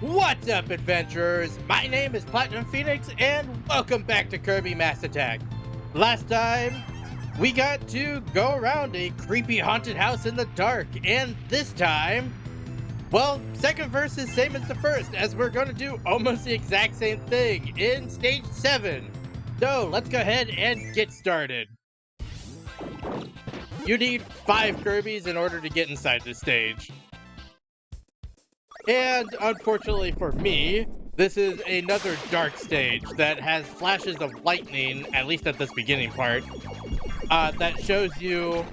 What's up, adventurers? My name is Platinum Phoenix, and welcome back to Kirby Mass Attack. Last time, we got to go around a creepy haunted house in the dark, and this time, well, second verse is same as the first, as we're gonna do almost the exact same thing in Stage 7. So, let's go ahead and get started. You need 5 Kirbys in order to get inside the stage. And unfortunately for me, this is another dark stage that has flashes of lightning, at least at this beginning part, that shows you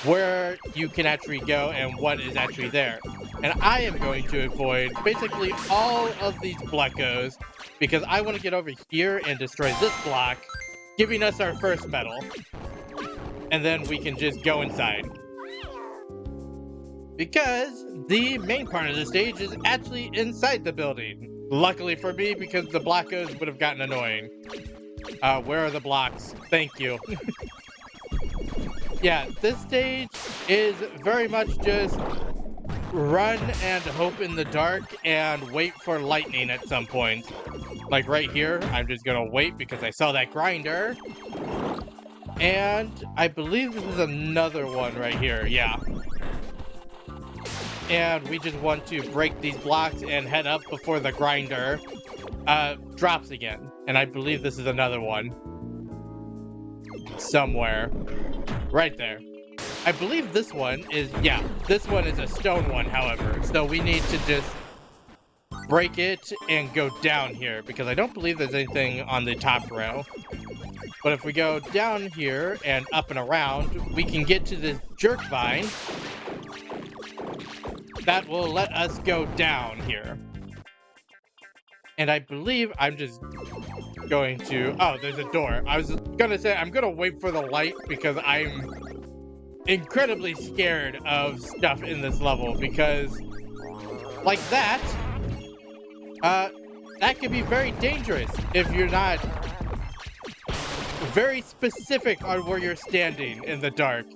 where you can actually go and what is actually there. And I am going to avoid basically all of these blockos because I want to get over here and destroy this block, giving us our first medal. And then we can just go inside. Because the main part of the stage is actually inside the building. Luckily for me, because the blockos would have gotten annoying. Where are the blocks? Thank you. Yeah, this stage is very much just run and hope in the dark and wait for lightning at some point. Like right here, I'm just gonna wait because I saw that grinder. And I believe this is another one right here, yeah. And we just want to break these blocks and head up before the grinder drops again. And I believe this is another one. Somewhere. Right there. I believe this one is, yeah, this one is a stone one, however. So we need to just break it and go down here because I don't believe there's anything on the top row. But if we go down here and up and around, we can get to this jerk vine. That will let us go down here. And I believe I'm just going to... Oh, there's a door. I was gonna say, I'm gonna wait for the light because I'm incredibly scared of stuff in this level because like that, that can be very dangerous if you're not very specific on where you're standing in the dark.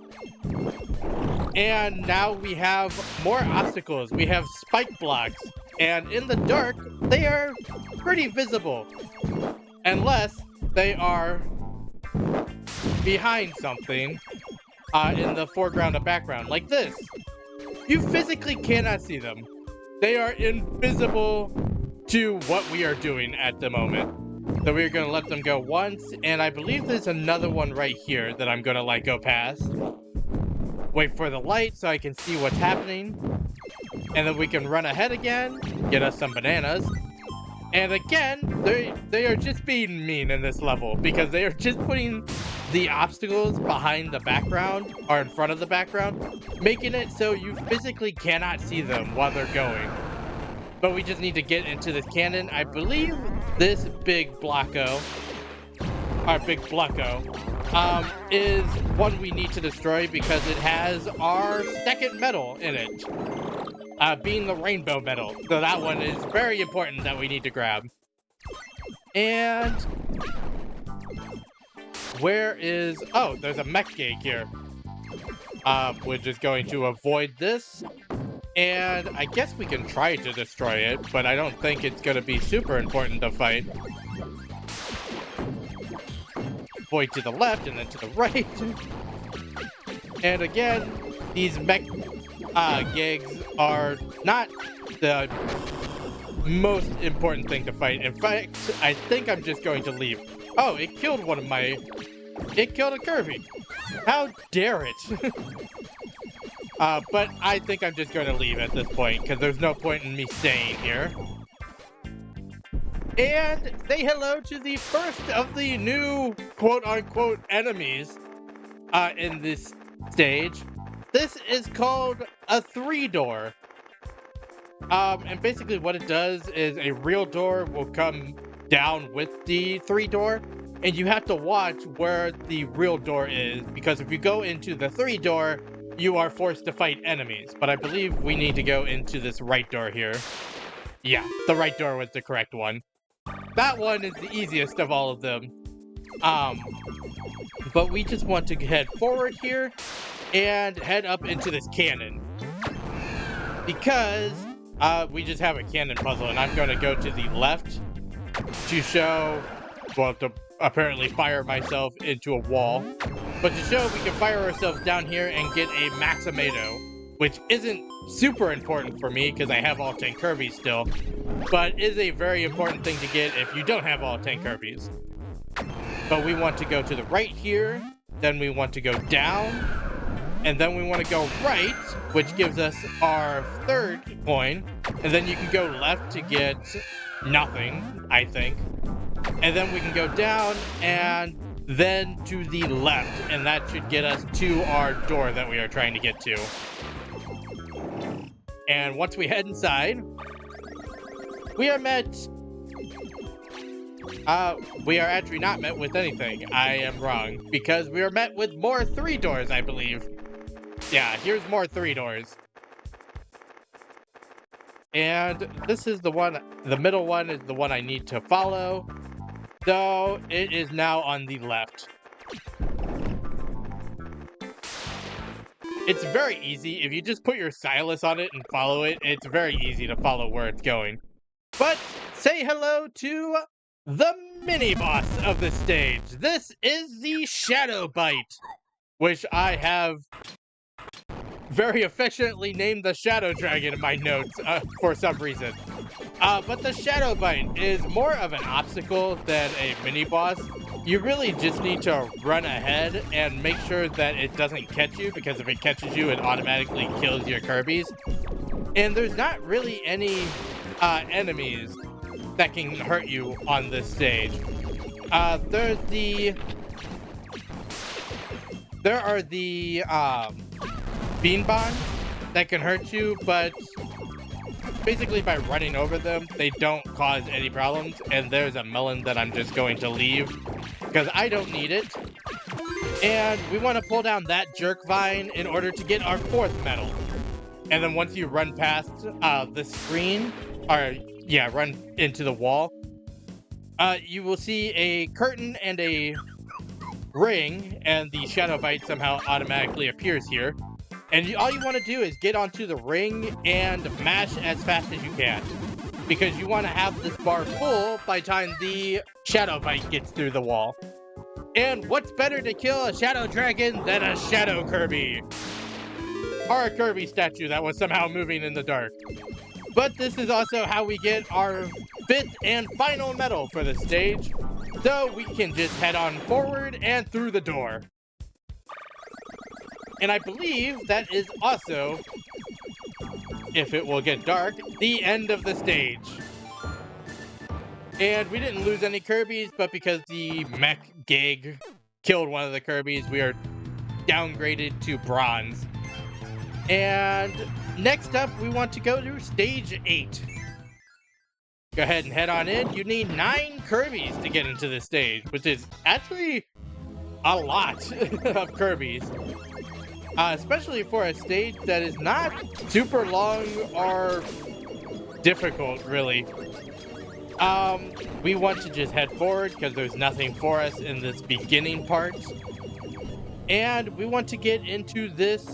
And now we have more obstacles. We have spike blocks. And in the dark, they are pretty visible. Unless they are behind something in the foreground and background. Like this. You physically cannot see them. They are invisible to what we are doing at the moment. So we're going to let them go once. And I believe there's another one right here that I'm going to let go past. Wait for the light so I can see what's happening. And then we can run ahead again, get us some bananas. And again, they are just being mean in this level because they are just putting the obstacles behind the background or in front of the background, making it so you physically cannot see them while they're going. But we just need to get into this cannon. I believe this big blocko, is one we need to destroy because it has our second medal in it, being the rainbow medal. So that one is very important that we need to grab. And where is... Oh, there's a mech gig here. We're just going to avoid this. And I guess we can try to destroy it, but I don't think it's going to be super important to fight. Void to the left and then to the right. And again, these mech gigs are not the most important thing to fight. In fact, I think I'm just going to leave. Oh, it killed one of my... It killed a Kirby. How dare it? But I think I'm just going to leave at this point because there's no point in me staying here. And say hello to the first of the new quote-unquote enemies in this stage. This is called a 3-door. And basically what it does is a real door will come down with the 3-door. And you have to watch where the real door is because if you go into the 3-door, you are forced to fight enemies. But I believe we need to go into this right door here. Yeah, the right door was the correct one. That one is the easiest of all of them. But we just want to head forward here and head up into this cannon. Because We just have a cannon puzzle, and I'm going to go to the left to show, well, to apparently fire myself into a wall, but to show we can fire ourselves down here and get a Maximado, which isn't super important for me because I have all 10 Kirbys still, but is a very important thing to get if you don't have all 10 Kirbys. But we want to go to the right here, then we want to go down, and then we want to go right, which gives us our third coin, and then you can go left to get nothing, I think. And then we can go down and then to the left, and that should get us to our door that we are trying to get to. And once we head inside, we are met... we are actually not met with anything. I am wrong, because we are met with more 3 doors, I believe. Yeah, here's more 3 doors. And this is the one, the middle one is the one I need to follow. So it is now on the left. It's very easy. If you just put your stylus on it and follow it, it's very easy to follow where it's going. But say hello to the mini-boss of the stage. This is the Shadow Bite, which I have very affectionately named the Shadow Dragon in my notes for some reason. But the Shadow Bite is more of an obstacle than a mini-boss. You really just need to run ahead and make sure that it doesn't catch you, because if it catches you, it automatically kills your Kirbys. And there's not really any enemies that can hurt you on this stage. There are the bean bonds that can hurt you, but basically by running over them, they don't cause any problems. And there's a melon that I'm just going to leave because I don't need it. And we want to pull down that jerk vine in order to get our 4th medal. And then once you run past the screen, or yeah, run into the wall, you will see a curtain and a ring, and the Shadow Bite somehow automatically appears here. And all you want to do is get onto the ring and mash as fast as you can, because you want to have this bar full by the time the Shadow Bite gets through the wall. And what's better to kill a Shadow Dragon than a Shadow Kirby? Or a Kirby statue that was somehow moving in the dark. But this is also how we get our 5th and final medal for the stage. So we can just head on forward and through the door. And I believe that is also, if it will get dark, the end of the stage. And we didn't lose any Kirbys, but because the mech gig killed one of the Kirbys, we are downgraded to bronze. And next up, we want to go to stage 8. Go ahead and head on in. You need 9 Kirbys to get into this stage, which is actually a lot of Kirbys. Especially for a stage that is not super long or difficult, really. We want to just head forward because there's nothing for us in this beginning part. And we want to get into this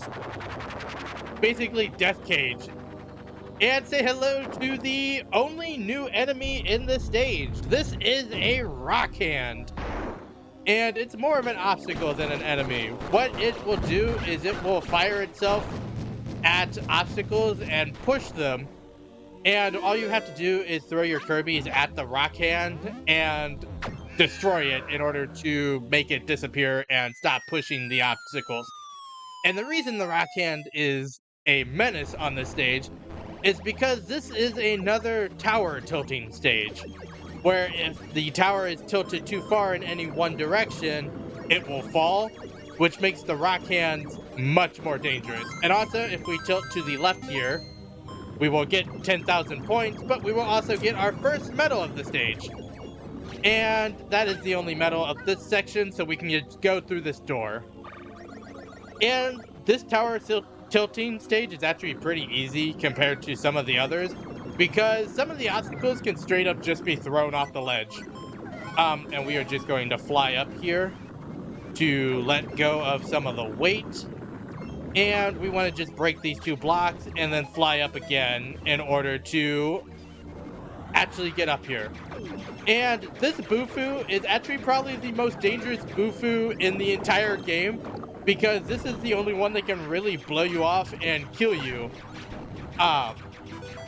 basically death cage. And say hello to the only new enemy in the stage. This is a rock hand. And it's more of an obstacle than an enemy. What it will do is it will fire itself at obstacles and push them. And all you have to do is throw your Kirbys at the rock hand and destroy it in order to make it disappear and stop pushing the obstacles. And the reason the rock hand is a menace on this stage is because this is another tower tilting stage, where if the tower is tilted too far in any one direction, it will fall, which makes the rock hands much more dangerous. And also, if we tilt to the left here, we will get 10,000 points, but we will also get our 1st medal of the stage. And that is the only medal of this section, so we can just go through this door. And this tower tilting stage is actually pretty easy compared to some of the others, because some of the obstacles can straight up just be thrown off the ledge. And we are just going to fly up here to let go of some of the weight. And we want to just break these 2 blocks and then fly up again in order to actually get up here. And this Bufu is actually probably the most dangerous Bufu in the entire game, because this is the only one that can really blow you off and kill you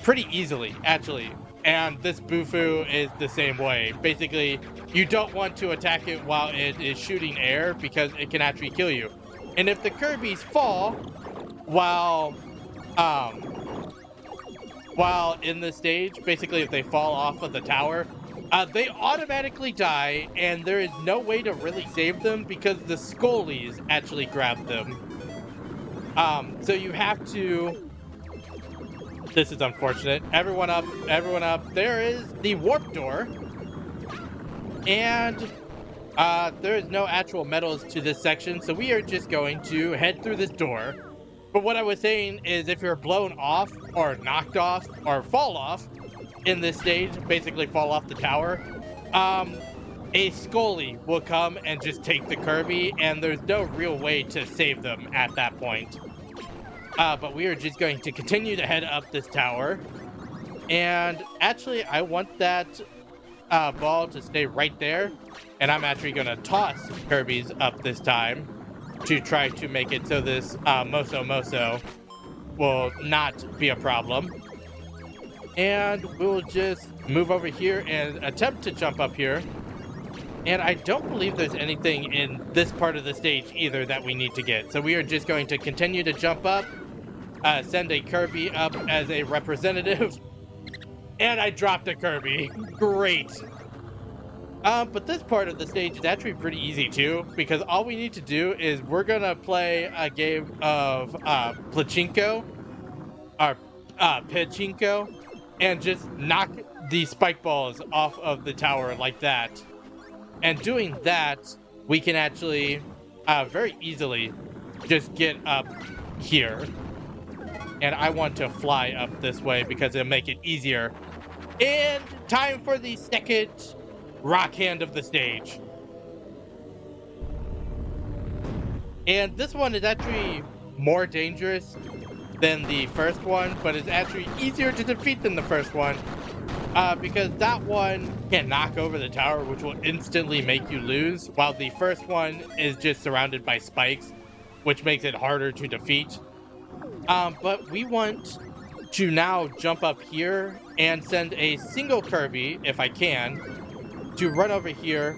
pretty easily, actually. And this Bufu is the same way. Basically, you don't want to attack it while it is shooting air, because it can actually kill you. And if the Kirbys fall while in the stage, basically if they fall off of the tower, they automatically die, and there is no way to really save them because the Scullies actually grab them. So you have to... This is unfortunate. Everyone up, everyone up. There is the warp door. And there is no actual medals to this section, so we are just going to head through this door. But what I was saying is, if you're blown off or knocked off or fall off in this stage, basically fall off the tower, a Scully will come and just take the Kirby, and there's no real way to save them at that point. But we are just going to continue to head up this tower. And actually, I want that ball to stay right there. And I'm actually going to toss Kirbys up this time to try to make it so this Moso will not be a problem. And we'll just move over here and attempt to jump up here. And I don't believe there's anything in this part of the stage either that we need to get. So we are just going to continue to jump up, send a Kirby up as a representative. And I dropped a Kirby. Great. But this part of the stage is actually pretty easy too, because all we need to do is we're gonna play a game of Pachinko, or Pachinko, and just knock the spike balls off of the tower like that. And doing that, we can actually very easily just get up here. And I want to fly up this way because it'll make it easier. And time for the second rock hand of the stage. And this one is actually more dangerous than the first one, but it's actually easier to defeat than the first one, because that one can knock over the tower, which will instantly make you lose, while the first one is just surrounded by spikes, which makes it harder to defeat. But we want to now jump up here and send a single Kirby, if I can, to run over here,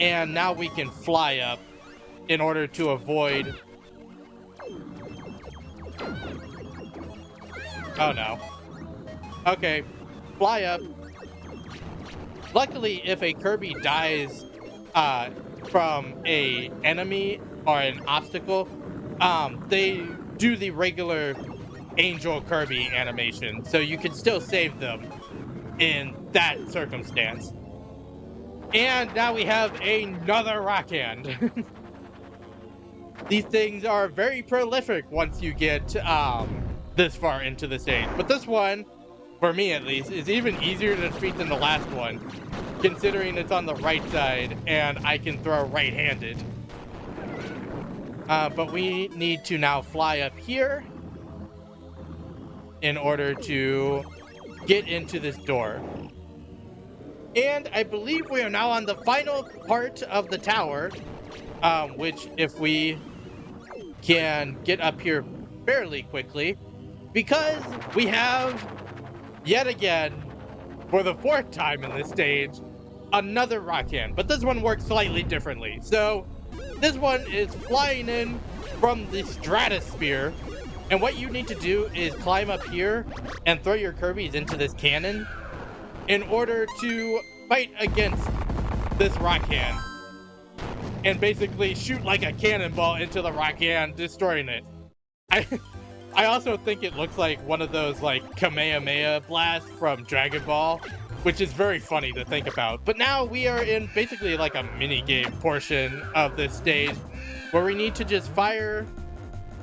and now we can fly up in order to avoid... Oh no. Okay, fly up. Luckily, if a Kirby dies from a enemy or an obstacle, they do the regular Angel Kirby animation, so you can still save them in that circumstance. And now we have another rock hand. These things are very prolific once you get this far into the stage. But this one, for me at least, is even easier to defeat than the last one, considering it's on the right side and I can throw right-handed. But we need to now fly up here in order to get into this door. And I believe we are now on the final part of the tower, which if we can get up here fairly quickly, because we have, yet again, for the 4th time in this stage, another rock hand. But this one works slightly differently. So this one is flying in from the stratosphere, and what you need to do is climb up here and throw your Kirbys into this cannon in order to fight against this rock hand and basically shoot like a cannonball into the rock hand, destroying it. I also think it looks like one of those like Kamehameha blasts from Dragon Ball, which is very funny to think about. But now we are in basically like a mini game portion of this stage where we need to just fire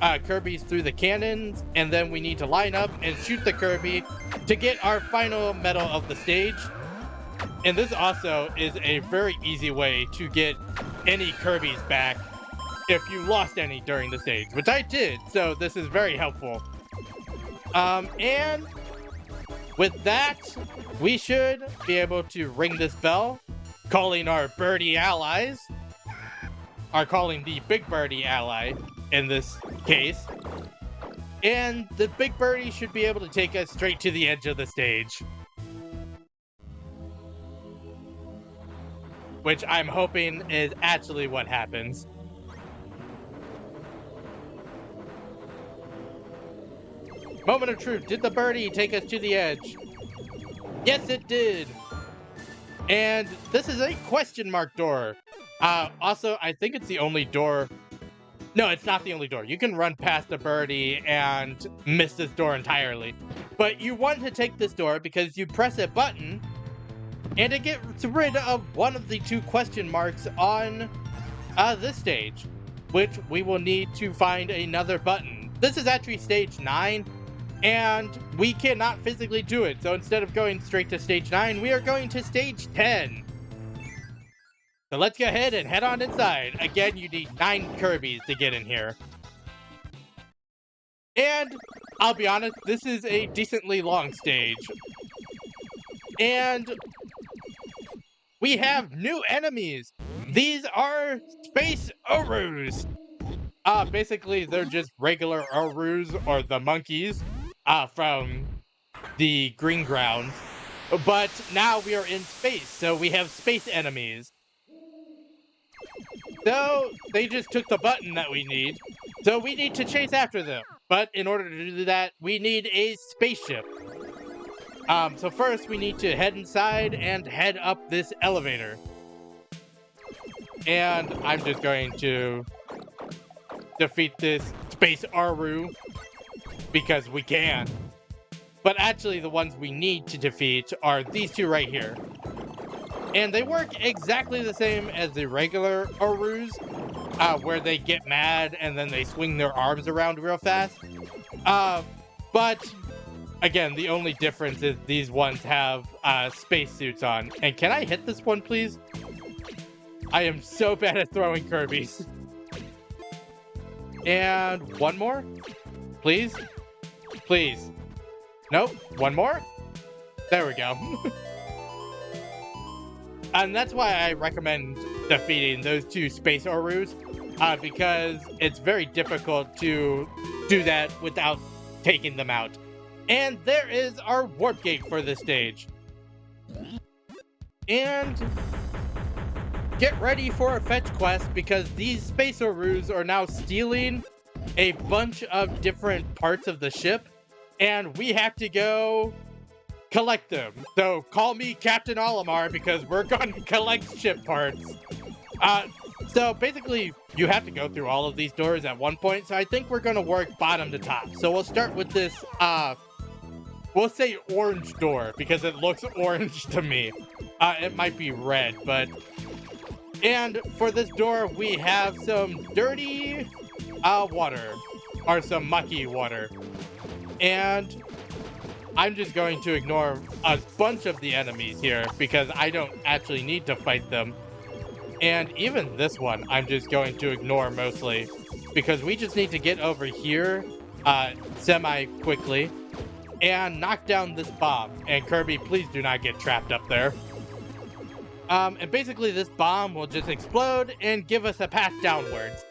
Kirbys through the cannons, and then we need to line up and shoot the Kirby to get our final medal of the stage. And this also is a very easy way to get any Kirbys back if you lost any during the stage, which I did, so this is very helpful. And with that, we should be able to ring this bell, calling our birdie allies, or calling the big birdie ally in this case. And the big birdie should be able to take us straight to the edge of the stage. Which I'm hoping is actually what happens. Moment of truth. Did the birdie take us to the edge? Yes, it did. And this is a question mark door. Also, I think it's the only door. No, it's not the only door. You can run past the birdie and miss this door entirely. But you want to take this door because you press a button and it gets rid of one of the 2 question marks on this stage, which we will need to find another button. This is actually stage 9. And we cannot physically do it. So instead of going straight to stage 9, we are going to stage 10. So let's go ahead and head on inside. Again, you need 9 Kirbys to get in here. And I'll be honest, this is a decently long stage. And we have new enemies. These are Space Urus. Basically, they're just regular Urus, or the monkeys. From the green ground, but now we are in space, so we have space enemies. So they just took the button that we need, so we need to chase after them. But in order to do that, we need a spaceship. So first we need to head inside and head up this elevator. And I'm just going to defeat this Space Aru. Because we can. But actually the ones we need to defeat are these 2 right here. And they work exactly the same as the regular Urus, where they get mad and then they swing their arms around real fast. But again, the only difference is these ones have spacesuits on. And can I hit this one, please? I am so bad at throwing Kirbys. And one more? Please? Please. Nope. One more? There we go. And that's why I recommend defeating those 2 Space Urus, because it's very difficult to do that without taking them out. And there is our warp gate for this stage. And get ready for a fetch quest, because these Space Urus are now stealing a bunch of different parts of the ship, and we have to go collect them. So call me Captain Olimar, because we're going to collect ship parts. So basically, you have to go through all of these doors at one point, so I think we're going to work bottom to top. So we'll start with this, we'll say orange door, because it looks orange to me. It might be red, but... And for this door, we have some dirty water, or some mucky water. And I'm just going to ignore a bunch of the enemies here, because I don't actually need to fight them. And even this one, I'm just going to ignore mostly, because we just need to get over here semi-quickly and knock down this bomb. And Kirby, please do not get trapped up there. And basically this bomb will just explode and give us a path downwards.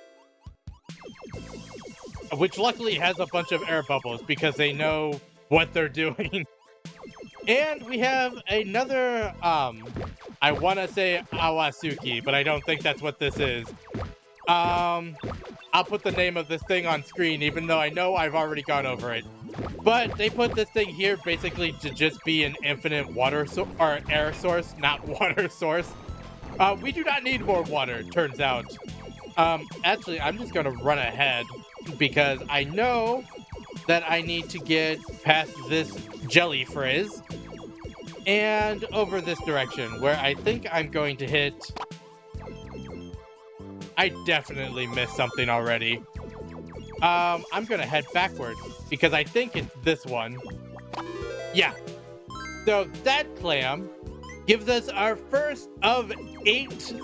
Which luckily has a bunch of air bubbles, because they know what they're doing. And we have another, I want to say Awasuki, but I don't think that's what this is. I'll put the name of this thing on screen, even though I know I've already gone over it. But they put this thing here basically to just be an infinite water or air source, not water source. We do not need more water, turns out. Actually, I'm just going to run ahead, because I know that I need to get past this jelly frizz and over this direction, where I think I'm going to hit... I definitely missed something already. I'm gonna head backward, because I think it's this one. Yeah. So that clam gives us our first of 8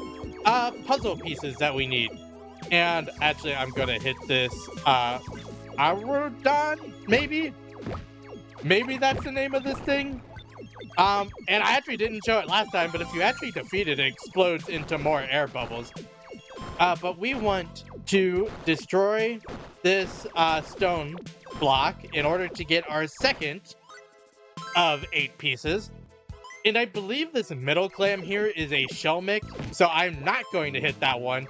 puzzle pieces that we need. And actually, I'm gonna hit this Aruta, maybe? Maybe that's the name of this thing? And I actually didn't show it last time, but if you actually defeat it, it explodes into more air bubbles. But we want to destroy this stone block in order to get our second of 8 pieces. And I believe this middle clam here is a shell mix, so I'm not going to hit that one.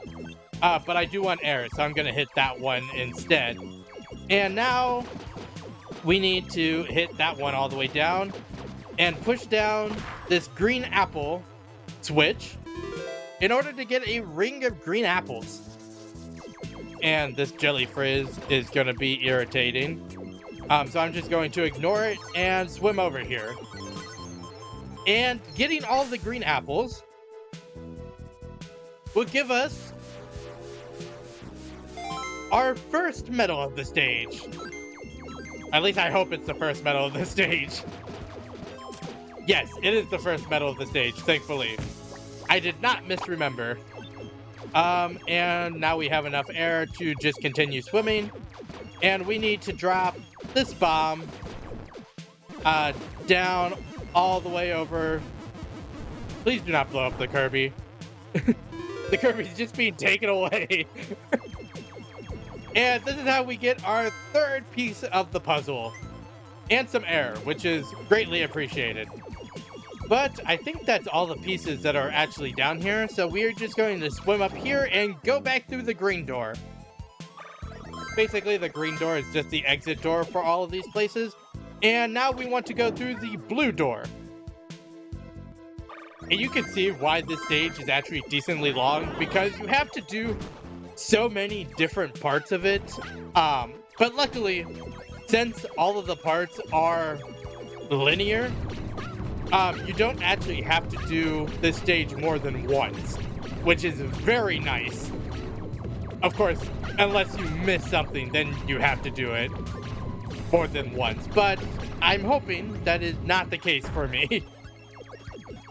But I do want air, so I'm going to hit that one instead. And now we need to hit that one all the way down and push down this green apple switch in order to get a ring of green apples. And this jelly frizz is going to be irritating. So I'm just going to ignore it and swim over here. And getting all the green apples will give us our first medal of the stage. At least I hope it's the first medal of the stage. Yes, it is the first medal of the stage, thankfully. I did not misremember. And now we have enough air to just continue swimming. And we need to drop this bomb down all the way over. Please do not blow up the Kirby. The Kirby's just being taken away. And this is how we get our third piece of the puzzle. And some air, which is greatly appreciated. But I think that's all the pieces that are actually down here, so we are just going to swim up here and go back through the green door. Basically, the green door is just the exit door for all of these places. And now we want to go through the blue door. And you can see why this stage is actually decently long, because you have to do so many different parts of it. But luckily, since all of the parts are linear, you don't actually have to do this stage more than once, which is very nice. Of course, unless you miss something, then you have to do it more than once. But I'm hoping that is not the case for me.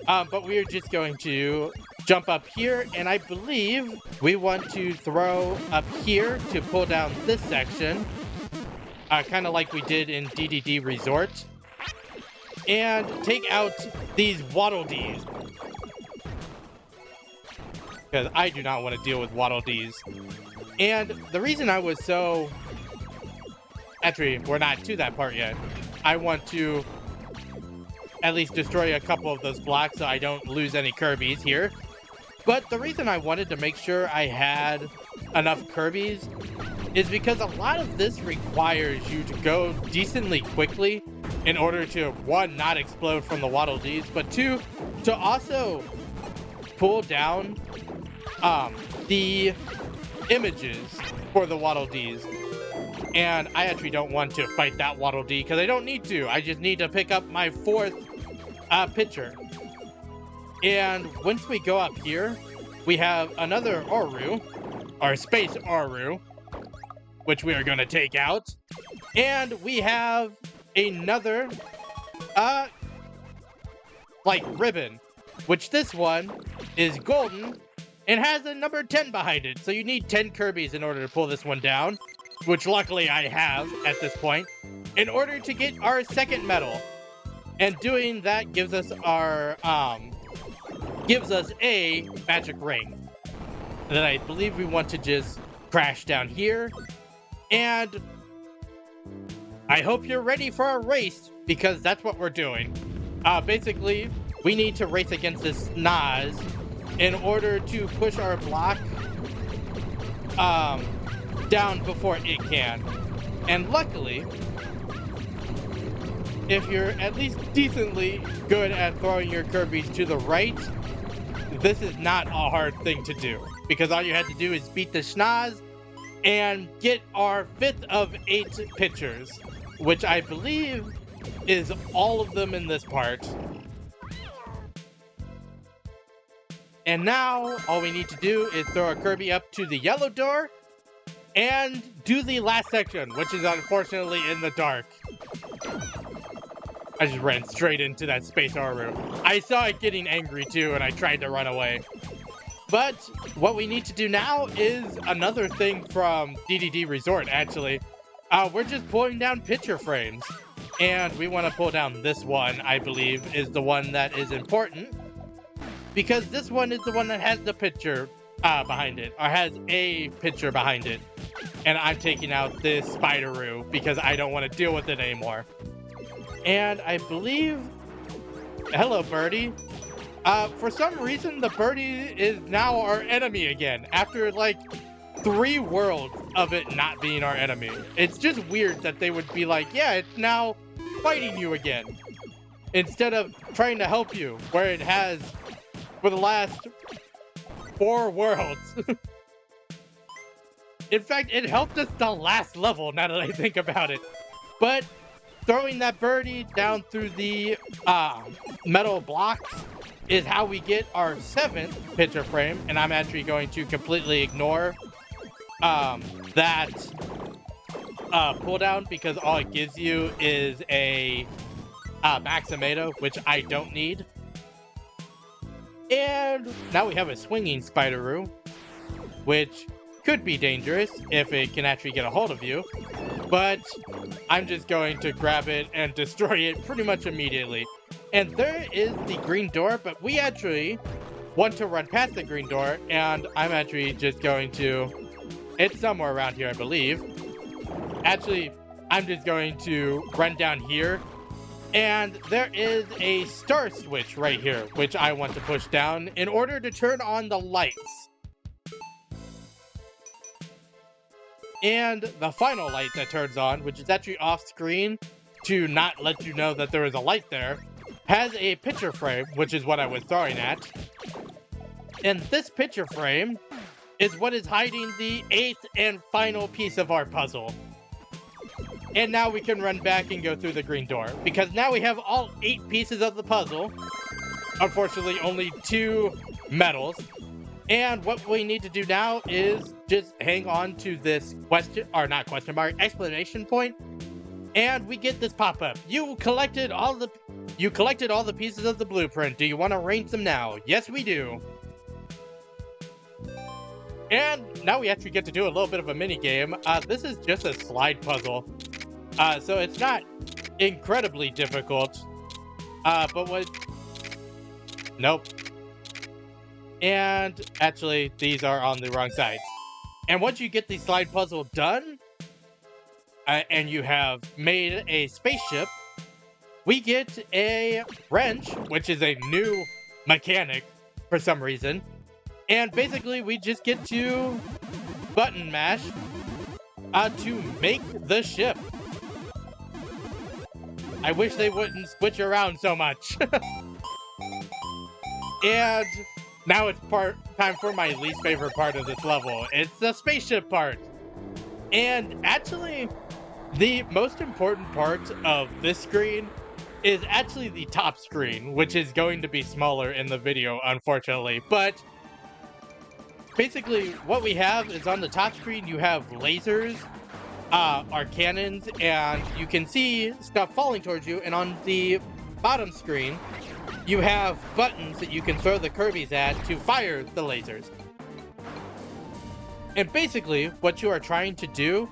But we are just going to jump up here, and I believe we want to throw up here to pull down this section, kind of like we did in DDD Resort, and take out these Waddle Dees, because I do not want to deal with Waddle Dees. And the reason I was so... Actually, we're not to that part yet. I want to at least destroy a couple of those blocks so I don't lose any Kirbys here. But the reason I wanted to make sure I had enough Kirbys is because a lot of this requires you to go decently quickly in order to, one, not explode from the Waddle Dees, but two, to also pull down the images for the Waddle Dees. And I actually don't want to fight that Waddle Dee because I don't need to. I just need to pick up my fourth picture. And once we go up here, we have another Aru, or Space Aru, which we are going to take out. And we have another, ribbon, which this one is golden and has a number 10 behind it. So you need 10 Kirbys in order to pull this one down, which luckily I have at this point, in order to get our second medal. And doing that gives us our, gives us a magic ring. And then I believe we want to just crash down here. And I hope you're ready for a race, because that's what we're doing. Basically, we need to race against this Nas in order to push our block down before it can. And luckily, if you're at least decently good at throwing your Kirbys to the right, this is not a hard thing to do, because all you have to do is beat the Schnoz and get our 5th of 8 pictures, which I believe is all of them in this part. And now all we need to do is throw a Kirby up to the yellow door and do the last section, which is unfortunately in the dark. I just ran straight into that Space Aru. I saw it getting angry too, and I tried to run away. But what we need to do now is another thing from DDD Resort, actually. We're just pulling down picture frames. And we want to pull down this one, I believe, is the one that is important. Because this one is the one that has the picture behind it, or has a picture behind it. And I'm taking out this Spider-Roo because I don't want to deal with it anymore. And I believe... Hello, Birdie. For some reason, the Birdie is now our enemy again, after like 3 worlds of it not being our enemy. It's just weird that they would be like, yeah, it's now fighting you again, instead of trying to help you, where it has for the last 4 worlds. In fact, it helped us the last level, now that I think about it. But throwing that Birdie down through the metal blocks is how we get our 7th picture frame, and I'm actually going to completely ignore that pull down, because all it gives you is a Maximato, which I don't need. And now we have a swinging Spider-Roo, which could be dangerous if it can actually get a hold of you, but I'm just going to grab it and destroy it pretty much immediately. And there is the green door, but we actually want to run past the green door, and I'm actually just going to... It's somewhere around here, I believe. Actually, I'm just going to run down here, and there is a star switch right here, which I want to push down in order to turn on the lights. And the final light that turns on, which is actually off screen to not let you know that there is a light there, has a picture frame, which is what I was throwing at. And this picture frame is what is hiding the 8th and final piece of our puzzle. And now we can run back and go through the green door, because now we have all 8 pieces of the puzzle. Unfortunately, only 2 medals. And what we need to do now is just hang on to this exclamation point, and we get this pop-up. You collected all the pieces of the blueprint. Do you want to arrange them now? Yes, we do. And now we actually get to do a little bit of a mini game. This is just a slide puzzle, so it's not incredibly difficult. Nope. And actually, these are on the wrong sides. And once you get the slide puzzle done, and you have made a spaceship, we get a wrench, which is a new mechanic for some reason. And basically, we just get to button mash to make the ship. I wish they wouldn't switch around so much. And now it's time for my least favorite part of this level. It's the spaceship part. And actually, the most important part of this screen is actually the top screen, which is going to be smaller in the video, unfortunately. But basically, what we have is on the top screen, you have lasers, our cannons, and you can see stuff falling towards you. And on the bottom screen, you have buttons that you can throw the Kirbys at to fire the lasers. And basically, what you are trying to do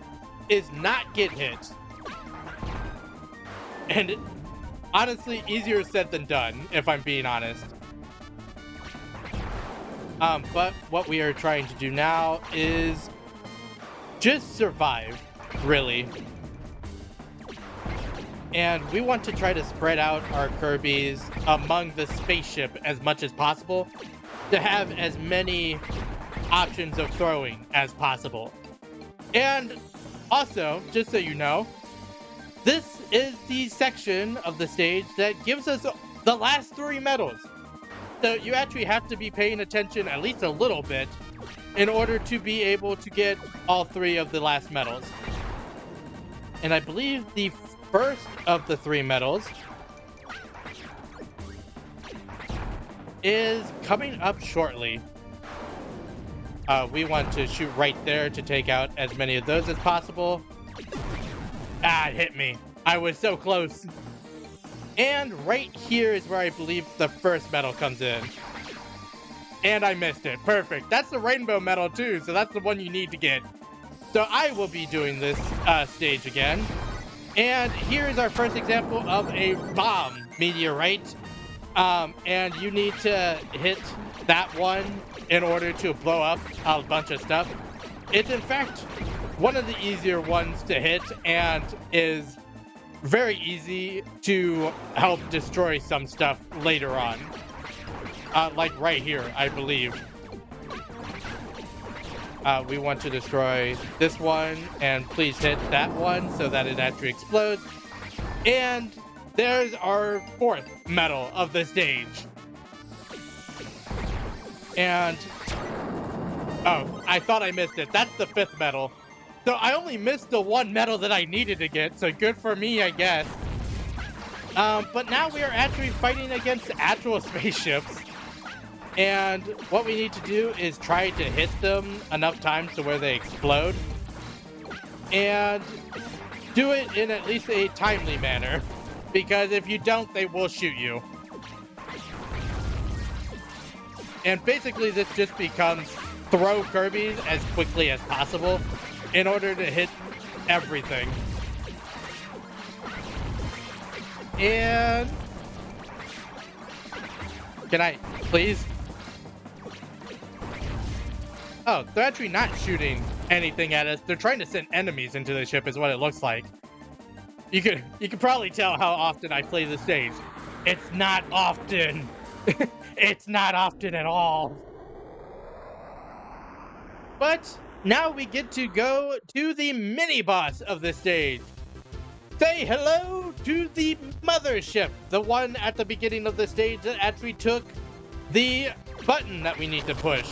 is not get hit. And honestly, easier said than done, if I'm being honest. But what we are trying to do now is just survive, really. And we want to try to spread out our Kirbys among the spaceship as much as possible to have as many options of throwing as possible. And also, just so you know, this is the section of the stage that gives us the last 3 medals. So you actually have to be paying attention at least a little bit in order to be able to get all 3 of the last medals. And I believe the first of the 3 medals is coming up shortly. We want to shoot right there to take out as many of those as possible. Ah, it hit me. I was so close. And right here is where I believe the first medal comes in. And I missed it. Perfect. That's the rainbow medal too, so that's the one you need to get. So I will be doing this stage again. And here is our first example of a bomb meteorite. And you need to hit that one in order to blow up a bunch of stuff. It's in fact one of the easier ones to hit and is very easy to help destroy some stuff later on. Like right here, I believe. We want to destroy this one, and please hit that one so that it actually explodes. And there's our fourth medal of the stage. And, oh, I thought I missed it. That's the fifth medal. So I only missed the one medal that I needed to get, so good for me, I guess. But now we are actually fighting against actual spaceships. And what we need to do is try to hit them enough times to where they explode. And do it in at least a timely manner. Because if you don't, they will shoot you. And basically this just becomes throw Kirbys as quickly as possible in order to hit everything. And... can I, please? Oh, they're actually not shooting anything at us. They're trying to send enemies into the ship is what it looks like. You can probably tell how often I play the stage. It's not often. It's not often at all. But now we get to go to the mini boss of the stage. Say hello to the mothership, the one at the beginning of the stage that actually took the button that we need to push.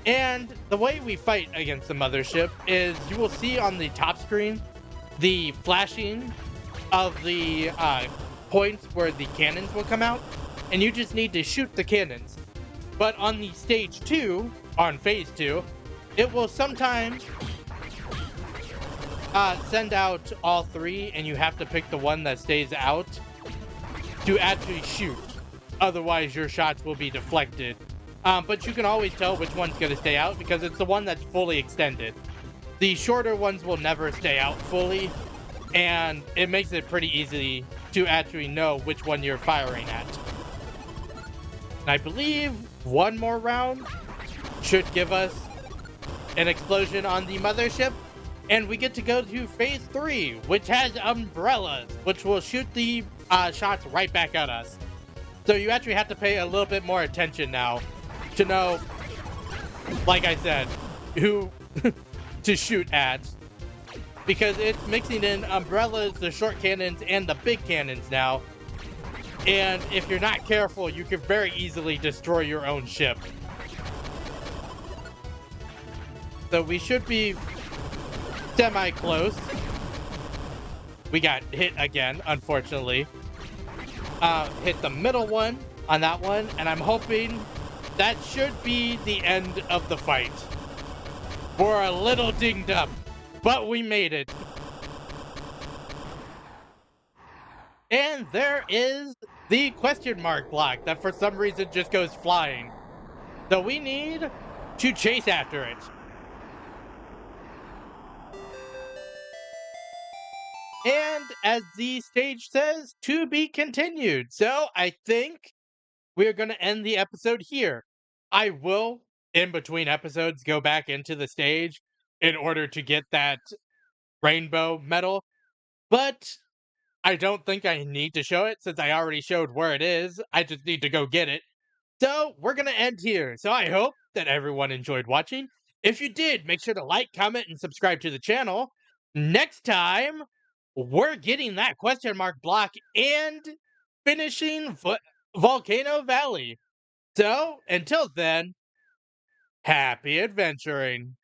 And the way we fight against the mothership is you will see on the top screen the flashing of the points where the cannons will come out, and you just need to shoot the cannons. But on the stage 2, on phase 2, it will sometimes send out all 3, and you have to pick the one that stays out to actually shoot. Otherwise, your shots will be deflected. But you can always tell which one's going to stay out because it's the one that's fully extended. The shorter ones will never stay out fully, and it makes it pretty easy to actually know which one you're firing at. And I believe one more round should give us an explosion on the mothership, and we get to go to phase 3, which has umbrellas, which will shoot the shots right back at us. So you actually have to pay a little bit more attention now to know, like I said, who to shoot at. Because it's mixing in umbrellas, the short cannons, and the big cannons now. And if you're not careful, you can very easily destroy your own ship. So we should be semi-close. We got hit again, unfortunately. Hit the middle one on that one, and I'm hoping that should be the end of the fight. We're a little dinged up, but we made it. And there is the question mark block that for some reason just goes flying. So we need to chase after it. And as the stage says, to be continued. So I think we're going to end the episode here. I will, in between episodes, go back into the stage in order to get that rainbow medal. But I don't think I need to show it since I already showed where it is. I just need to go get it. So we're going to end here. So I hope that everyone enjoyed watching. If you did, make sure to like, comment, and subscribe to the channel. Next time, we're getting that question mark block and finishing Volcano Valley. So, until then, happy adventuring.